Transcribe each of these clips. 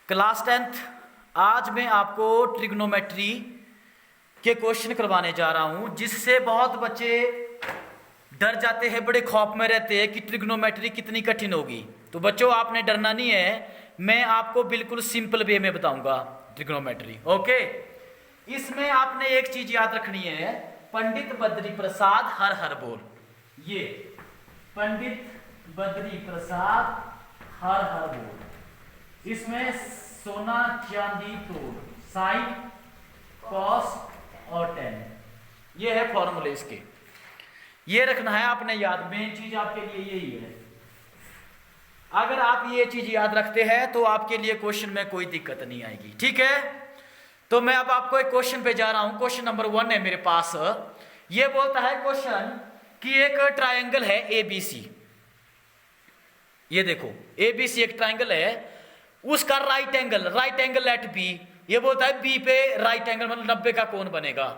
Class 10th। आज मैं आपको ट्रिग्नोमेट्री के क्वेश्चन करवाने जा रहा हूं, जिससे बहुत बच्चे डर जाते हैं, बड़े खौफ में रहते हैं कि ट्रिग्नोमेट्री कितनी कठिन होगी। तो बच्चों आपने डरना नहीं है, मैं आपको बिल्कुल सिंपल वे में बताऊंगा ट्रिग्नोमेट्री। ओके, इसमें आपने एक चीज याद रखनी है, पंडित बद्री प्रसाद हर हर बोल। ये पंडित बद्री प्रसाद हर हर बोल, इसमें सोना चांदी तोड़, साइन कॉस और टेन, ये है फॉर्मूले इसके। ये रखना है आपने याद, मेन चीज आपके लिए यही है। अगर आप ये चीज याद रखते हैं तो आपके लिए क्वेश्चन में कोई दिक्कत नहीं आएगी। ठीक है, तो मैं अब आपको एक क्वेश्चन पे जा रहा हूं। क्वेश्चन नंबर 1 है मेरे पास। ये बोलता है क्वेश्चन कि एक ट्रायंगल है ABC। ये देखो ABC एक ट्रायंगल है, उसका राइट एंगल एट बी। ये बोलता है बी पे राइट एंगल मतलब 90 का कोण बनेगा।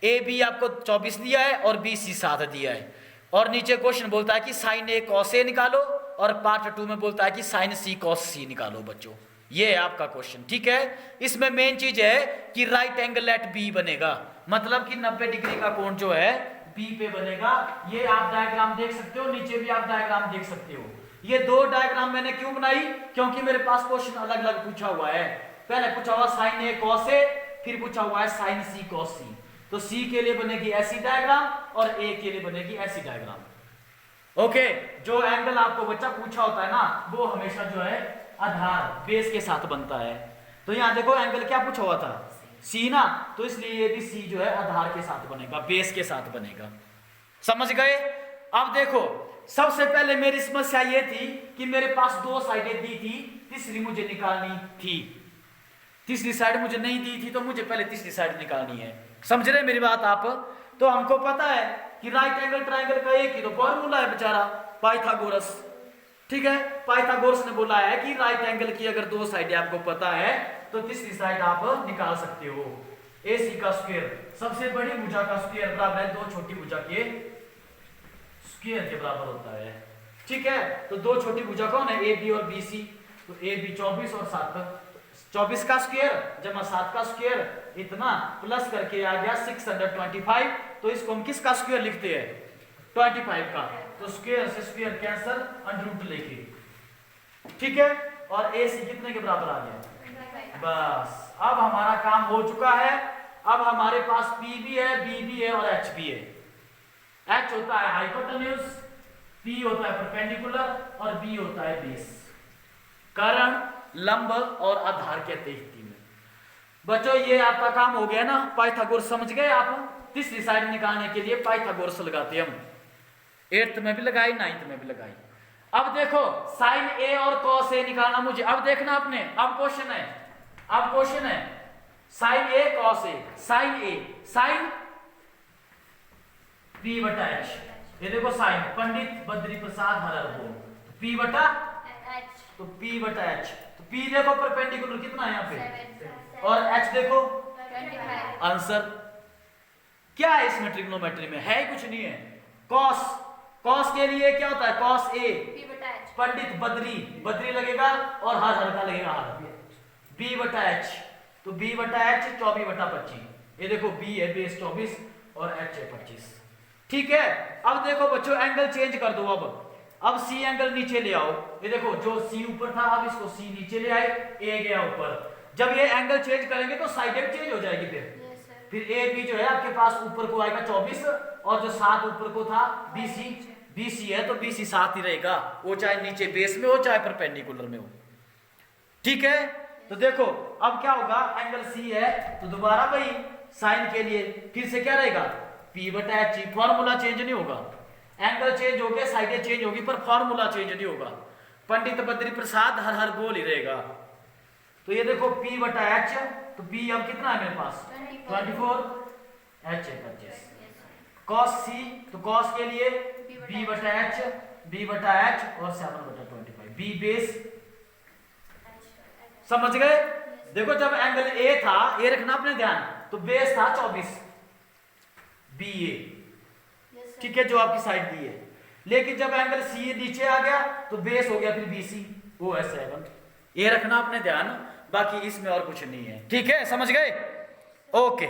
ए बी आपको 24 दिया है और BC 7 दिया है, और नीचे क्वेश्चन बोलता है कि साइन A cos A निकालो, और पार्ट 2 में बोलता है कि साइन C cos C निकालो। बच्चों ये है आपका क्वेश्चन। ठीक है, इसमें मेन चीज है कि राइट एंगल एट बी बनेगा, मतलब कि 90 डिग्री का कोण जो है बी पे बनेगा। ये आप डायग्राम देख सकते हो, नीचे भी आप डायग्राम देख सकते हो। ये दो डायग्राम मैंने क्यों बनाई, क्योंकि मेरे पास क्वेश्चन अलग अलग पूछा हुआ है। पहले पूछा हुआ साइन A cos A, फिर पूछा हुआ है साइन C cos C। तो C के लिए बनेगी ऐसी डायग्राम और A के लिए बनेगी ऐसी डायग्राम। ओके, जो एंगल आपको बच्चा पूछा होता है ना, वो हमेशा जो है आधार बेस के साथ बनता है। तो यहां देखो एंगल क्या पूछा हुआ था, C ना, तो इसलिए ये भी C जो है आधार के साथ बनेगा, बेस के साथ बनेगा। समझ गए? अब देखो, सबसे पहले मेरी समस्या ये थी कि मेरे पास दो साइडें दी थी, तीसरी मुझे निकालनी थी। तीसरी साइड मुझे नहीं दी थी, तो मुझे पहले तीसरी साइड निकालनी है। समझ रहे मेरी बात आप? तो हमको पता है कि राइट एंगल ट्रायंगल का एक ही तो फॉर्मूला है बेचारा, पाइथागोरस। ठीक है, पाइथागोरस ने बोला है कि राइट एंगल की अगर दो साइडें आपको पता है तो तीसरी साइड आप निकाल सकते हो। AC का स्क्वायर, सबसे बड़ी भुजा का स्क्वायर बराबर है दो छोटी भुजा के स्क्वायर के बराबर होता है। ठीक है, तो दो छोटी भुजा कौन है, AB और BC। तो AB 24 और 7, 24 का स्क्वायर जमा 7 का स्क्वायर, इतना प्लस करके आ गया 625। तो इसको हम किसका स्क्वायर लिखते हैं, 25 का। तो स्क्वायर से स्क्वायर कैंसल, अंडर लेके। ठीक है, और AC कितने के बराबर आ गया, बस अब हमारा काम हो चुका है। अब हमारे पास P भी है, B भी है और H भी है। H होता है हाइपोटेन्यूज, P होता है परपेंडिकुलर और B होता है बेस। कारण, लंब और आधार कहते हैं तीन। बच्चों ये आपका काम हो गया ना, पाइथागोरस समझ गए आप? तीसरी साइड निकालने के लिए पाइथागोरस लगाते हम, 8th में भी लगाई, 9th में भी लगाई। अब देखो साइन A और cos A निकालना मुझे। अब देखना आपने, अब क्वेश्चन है sine A cos A, sine P बटा H। ये देखो साइन पंडित बद्री प्रसाद हर हर बोल, P बटा H, तो P बटा H। तो P देखो परपेंडिकुलर कितना है यहाँ पे, और H देखो 25। आंसर क्या है इसमें, ट्रिग्नोमेट्री में है कुछ नहीं है। कॉस के लिए क्या होता है, cos A पंडित बद्री लगेगा और हर हर का लगेगा हर, B बटा H। तो B बटा H 24 बटा 25। ये देखो B है बेस 24 और H है 25। ठीक है, अब देखो बच्चों एंगल चेंज कर दो। अब C एंगल नीचे ले आओ। ये देखो जो C ऊपर था, अब इसको C नीचे ले आए, A गया ऊपर। जब ये एंगल चेंज करेंगे तो साइडें चेंज हो जाएगी। फिर AB जो है आपके पास ऊपर को आएगा 24, और जो 7 ऊपर को था BC है, तो BC 7 ही रहेगा, वो चाहे नीचे बेस में हो चाहे परपेंडिकुलर में हो। ठीक है, तो देखो अब क्या होगा, एंगल C है तो दोबारा वही साइन के लिए फिर से क्या रहेगा, P बटा H। फॉर्मूला चेंज नहीं होगा, एंगल चेंज हो गया, साइडें चेंज होगी, पर फॉर्मूला चेंज नहीं होगा। पंडित बद्री प्रसाद हर हर बोल ही रहेगा। तो ये देखो P बटा H, तो P अब कितना है मेरे पास 24, H है 25। cos C, तो cos के लिए B बटा H और 7 बटा 25, B बेस। समझ गए? देखो जब एंगल A था, ये रखना अपने ध्यान, तो बेस था 24 BA। ठीक है, जो आपकी साइड दी है। लेकिन जब एंगल C नीचे आ गया तो बेस हो गया फिर BC, वो है 7। ये रखना अपने ध्यान, बाकी इसमें और कुछ नहीं है। ठीक है, समझ गए? ओके।